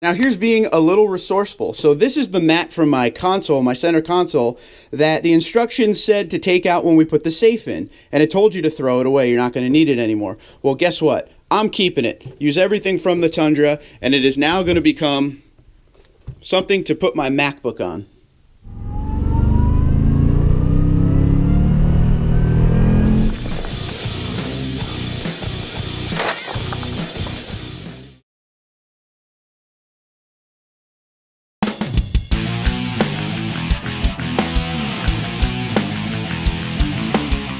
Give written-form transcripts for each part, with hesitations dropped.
Now here's being a little resourceful. So this is the mat from my console, my center console, that the instructions said to take out when we put the safe in. And it told you to throw it away. You're not going to need it anymore. Well, guess what? I'm keeping it. Use everything from the Tundra, and it is now going to become something to put my MacBook on.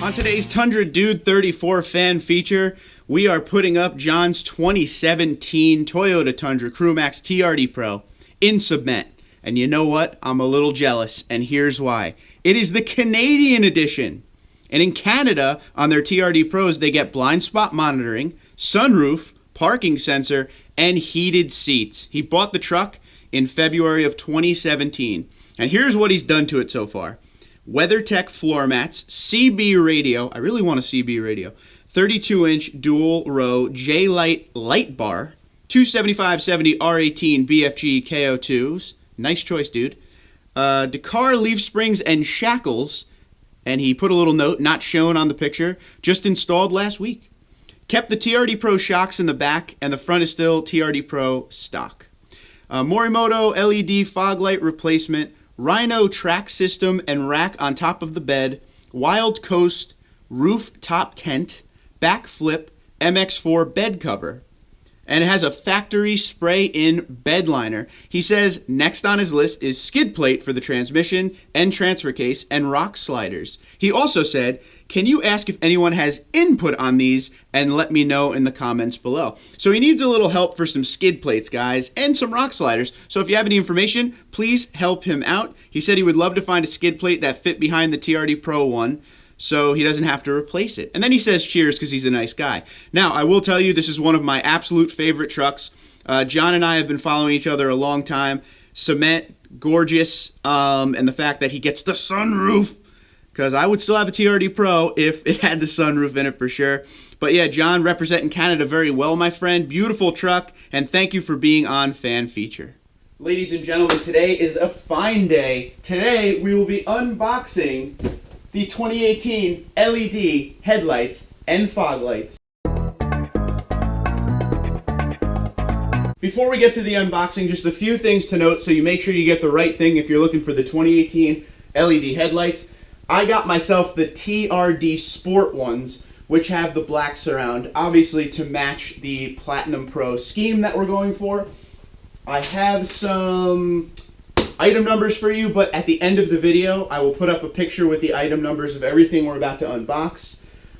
On today's Tundra Dude 34 fan feature, we are putting up John's 2017 Toyota Tundra Crewmax TRD Pro in cement. And you know what? I'm a little jealous, and here's why. It is the Canadian edition. And in Canada, on their TRD Pros, they get blind spot monitoring, sunroof, parking sensor, and heated seats. He bought the truck in February of 2017. And here's what he's done to it so far. WeatherTech floor mats, CB radio, I really want a CB radio, 32-inch dual row J-Lite light bar, 275/70 R18 BFG KO2s, nice choice, dude, Dakar leaf springs and shackles, and he put a little note, not shown on the picture, just installed last week. Kept the TRD Pro shocks in the back, and the front is still TRD Pro stock. Morimoto LED fog light replacement, Rhino track system and rack on top of the bed, Wild Coast rooftop tent, back flip, MX4 bed cover. And it has a factory spray-in bed liner. He says next on his list is skid plate for the transmission and transfer case and rock sliders. He also said, can you ask if anyone has input on these and let me know in the comments below. So he needs a little help for some skid plates, guys, and some rock sliders. So if you have any information, please help him out. He said he would love to find a skid plate that fit behind the TRD Pro one, so he doesn't have to replace it. And then he says cheers because he's a nice guy. Now, I will tell you, this is one of my absolute favorite trucks. John and I have been following each other a long time. Cement, gorgeous, and the fact that he gets the sunroof, because I would still have a TRD Pro if it had the sunroof in it for sure. But yeah, John, representing Canada very well, my friend. Beautiful truck, and thank you for being on Fan Feature. Ladies and gentlemen, today is a fine day. Today, we will be unboxing the 2018 LED headlights and fog lights. Before we get to the unboxing, just a few things to note so you make sure you get the right thing if you're looking for the 2018 LED headlights. I got myself the TRD Sport ones, which have the black surround, obviously to match the Platinum Pro scheme that we're going for. I have some item numbers for you, but at the end of the video, I will put up a picture with the item numbers of everything we're about to unbox.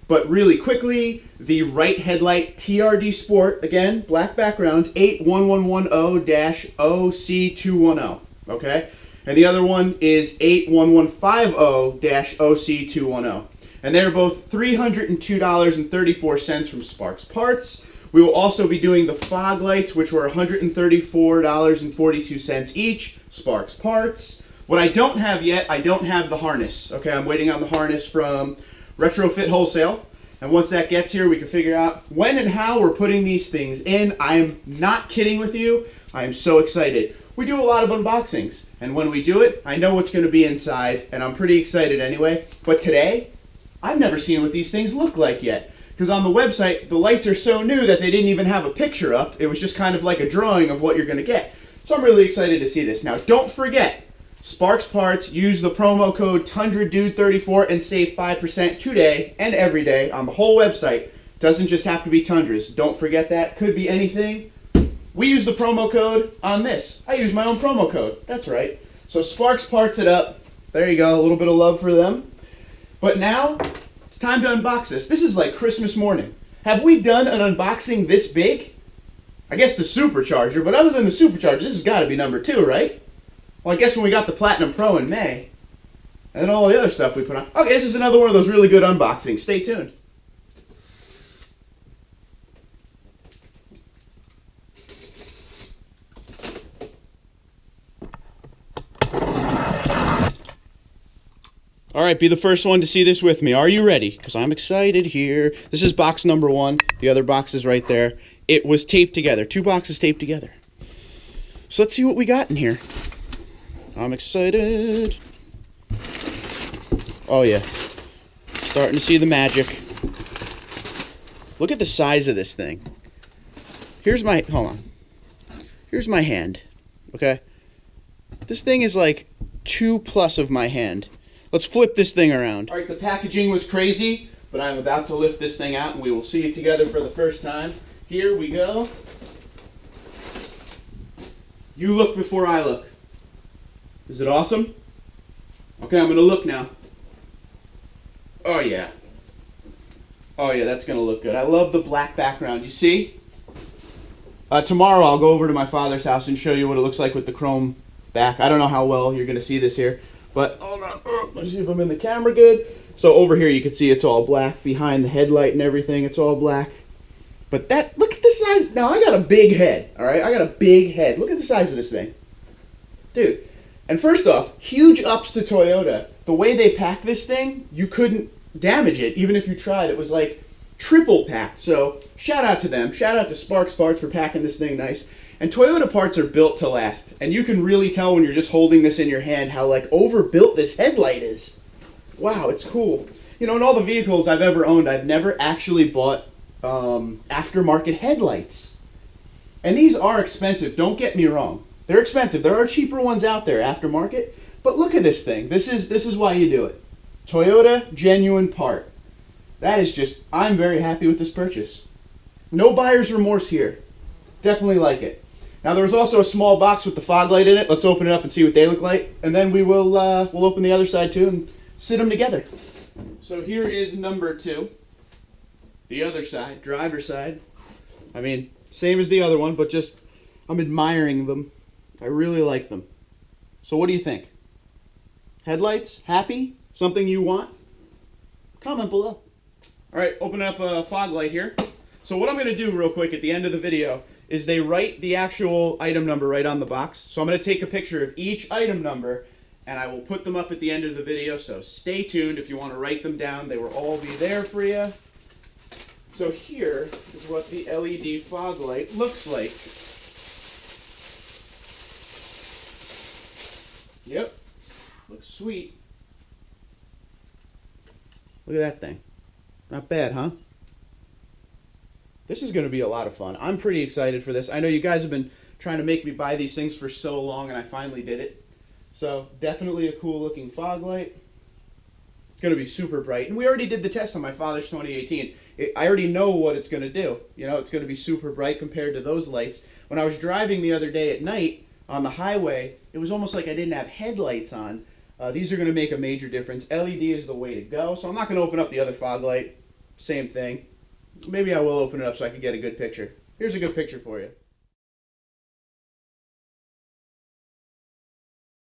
But really quickly, the right headlight TRD Sport, again, black background, 81110-OC210, okay? And the other one is 81150-OC210. And they're both $302.34 from Sparks Parts. We will also be doing the fog lights, which were $134.42 each, Sparks Parts. What I don't have yet, I don't have the harness. Okay, I'm waiting on the harness from Retrofit Wholesale. And once that gets here, we can figure out when and how we're putting these things in. I am not kidding with you. I am so excited. We do a lot of unboxings, and when we do it, I know what's going to be inside, and I'm pretty excited anyway. But today, I've never seen what these things look like yet. Because on the website, the lights are so new that they didn't even have a picture up. It was just kind of like a drawing of what you're going to get. So I'm really excited to see this. Now, don't forget, Sparks Parts, use the promo code TundraDude34 and save 5% today and every day on the whole website. Doesn't just have to be Tundras. Don't forget that. Could be anything. We use the promo code on this. I use my own promo code. That's right. So Sparks Parts it up. There you go. A little bit of love for them. But now, it's time to unbox this. This is like Christmas morning. Have we done an unboxing this big? I guess the Supercharger, but other than the Supercharger, this has got to be number 2, right? Well, I guess when we got the Platinum Pro in May, and then all the other stuff we put on. Okay, this is another one of those really good unboxings. Stay tuned. All right, be the first one to see this with me. Are you ready? Because I'm excited here. This is box number 1. The other box is right there. It was taped together. 2 boxes taped together. So let's see what we got in here. I'm excited. Oh yeah. Starting to see the magic. Look at the size of this thing. Hold on. Here's my hand, okay? This thing is like 2+ of my hand. Let's flip this thing around. All right, the packaging was crazy, but I'm about to lift this thing out and we will see it together for the first time. Here we go. You look before I look. Is it awesome? Okay, I'm gonna look now. Oh yeah. Oh yeah, that's gonna look good. I love the black background, you see? Tomorrow I'll go over to my father's house and show you what it looks like with the chrome back. I don't know how well you're gonna see this here, but hold on. Let's see if I'm in the camera good. So over here you can see it's all black behind the headlight and everything. It's all black. But look at the size. Now I got a big head, all right? I got a big head. Look at the size of this thing. Dude. And first off, huge ups to Toyota. The way they packed this thing, you couldn't damage it. Even if you tried, it was like triple packed. So shout out to them. Shout out to Sparks Parts for packing this thing nice. And Toyota parts are built to last. And you can really tell when you're just holding this in your hand how like overbuilt this headlight is. Wow, it's cool. You know, in all the vehicles I've ever owned, I've never actually bought aftermarket headlights. And these are expensive, don't get me wrong. They're expensive. There are cheaper ones out there, aftermarket. But look at this thing. This is why you do it. Toyota genuine part. That is just, I'm very happy with this purchase. No buyer's remorse here. Definitely like it. Now there was also a small box with the fog light in it. Let's open it up and see what they look like. And then we'll open the other side too and sit them together. So here is number 2. The other side, driver's side. I mean, same as the other one, but just, I'm admiring them. I really like them. So what do you think? Headlights? Happy? Something you want? Comment below. All right, open up a fog light here. So what I'm going to do real quick at the end of the video is they write the actual item number right on the box. So I'm going to take a picture of each item number and I will put them up at the end of the video. So stay tuned if you want to write them down. They will all be there for you. So here is what the LED fog light looks like. Yep, looks sweet. Look at that thing. Not bad, huh? This is going to be a lot of fun. I'm pretty excited for this. I know you guys have been trying to make me buy these things for so long, and I finally did it. So definitely a cool looking fog light. It's going to be super bright. And we already did the test on my father's 2018. I already know what it's going to do. You know, it's going to be super bright compared to those lights. When I was driving the other day at night on the highway, it was almost like I didn't have headlights on. These are going to make a major difference. LED is the way to go. So I'm not going to open up the other fog light. Same thing. Maybe I will open it up so I can get a good picture. Here's a good picture for you.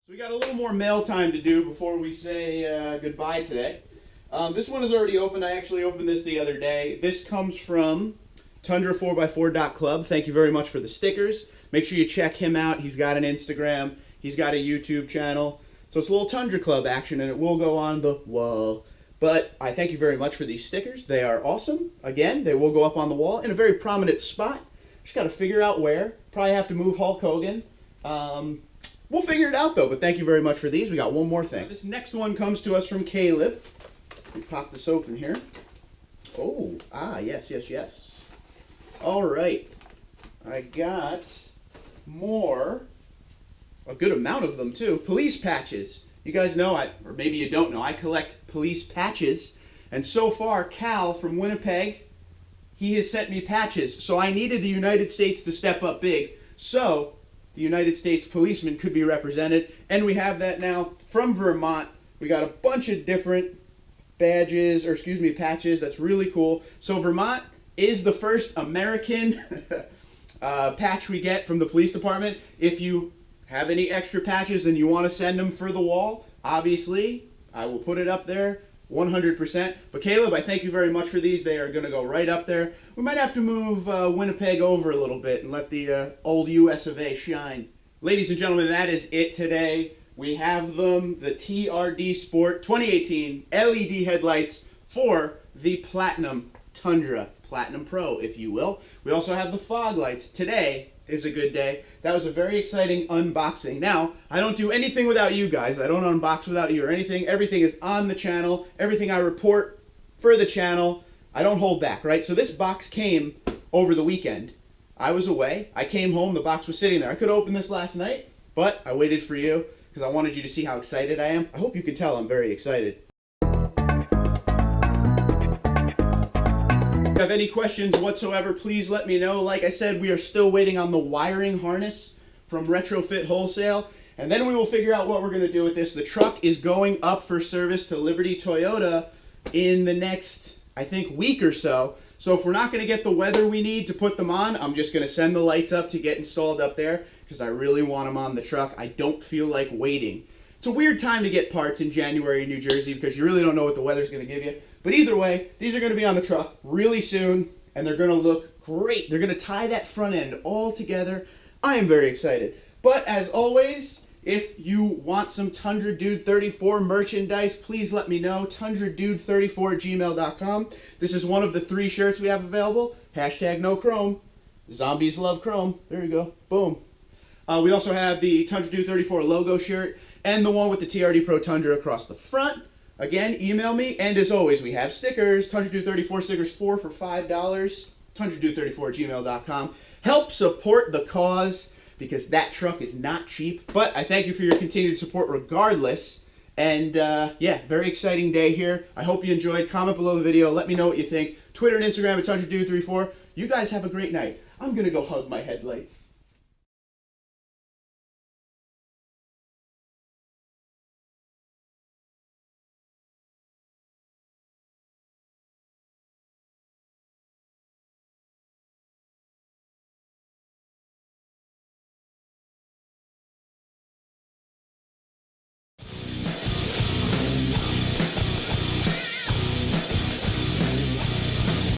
So we got a little more mail time to do before we say goodbye today. This one is already opened. I actually opened this the other day. This comes from Tundra4x4.club. Thank you very much for the stickers. Make sure you check him out. He's got an Instagram. He's got a YouTube channel. So it's a little Tundra Club action, and it will go on the wall. But I thank you very much for these stickers. They are awesome. Again, they will go up on the wall in a very prominent spot. Just got to figure out where. Probably have to move Hulk Hogan. We'll figure it out, though. But thank you very much for these. We got one more thing. This next one comes to us from Caleb. Let me pop this open here. Oh, yes, yes, yes. All right. I got more, a good amount of them, too. Police patches. You guys know, or maybe you don't know, I collect police patches. And so far, Cal from Winnipeg, he has sent me patches. So I needed the United States to step up big. So the United States policeman could be represented. And we have that now from Vermont. We got a bunch of different patches. That's really cool. So Vermont is the first American patch we get from the police department. If you have any extra patches and you want to send them for the wall, obviously, I will put it up there 100%. But Caleb, I thank you very much for these. They are going to go right up there. We might have to move Winnipeg over a little bit and let the old US of A shine. Ladies and gentlemen, that is it today. We have them, the TRD Sport 2018 LED headlights for the Platinum Tundra, Platinum Pro, if you will. We also have the fog lights. Today, is a good day. That was a very exciting unboxing. Now, I don't do anything without you guys. I don't unbox without you or anything. Everything is on the channel. Everything I report for the channel, I don't hold back, right? So this box came over the weekend. I was away. I came home. The box was sitting there. I could open this last night, but I waited for you because I wanted you to see how excited I am. I hope you can tell I'm very excited. If you have any questions whatsoever, please let me know. Like I said, we are still waiting on the wiring harness from Retrofit Wholesale, and then we will figure out what we're going to do with this. The truck is going up for service to Liberty Toyota in the next, I think, week or so. So if we're not going to get the weather we need to put them on, I'm just going to send the lights up to get installed up there because I really want them on the truck. I don't feel like waiting. It's a weird time to get parts in January in New Jersey because you really don't know what the weather's going to give you. But either way, these are going to be on the truck really soon, and they're going to look great. They're going to tie that front end all together. I am very excited. But as always, if you want some Tundra Dude 34 merchandise, please let me know. TundraDude34@gmail.com. This is one of the 3 shirts we have available. Hashtag no chrome. Zombies love chrome. There you go. Boom. We also have the Tundra Dude 34 logo shirt and the one with the TRD Pro Tundra across the front. Again, email me, and as always, we have stickers. Tundra Dude 34 stickers, 4 for $5. TundraDude34@gmail.com. Help support the cause, because that truck is not cheap. But I thank you for your continued support regardless. And yeah, very exciting day here. I hope you enjoyed. Comment below the video. Let me know what you think. Twitter and Instagram at TundraDude34. You guys have a great night. I'm going to go hug my headlights.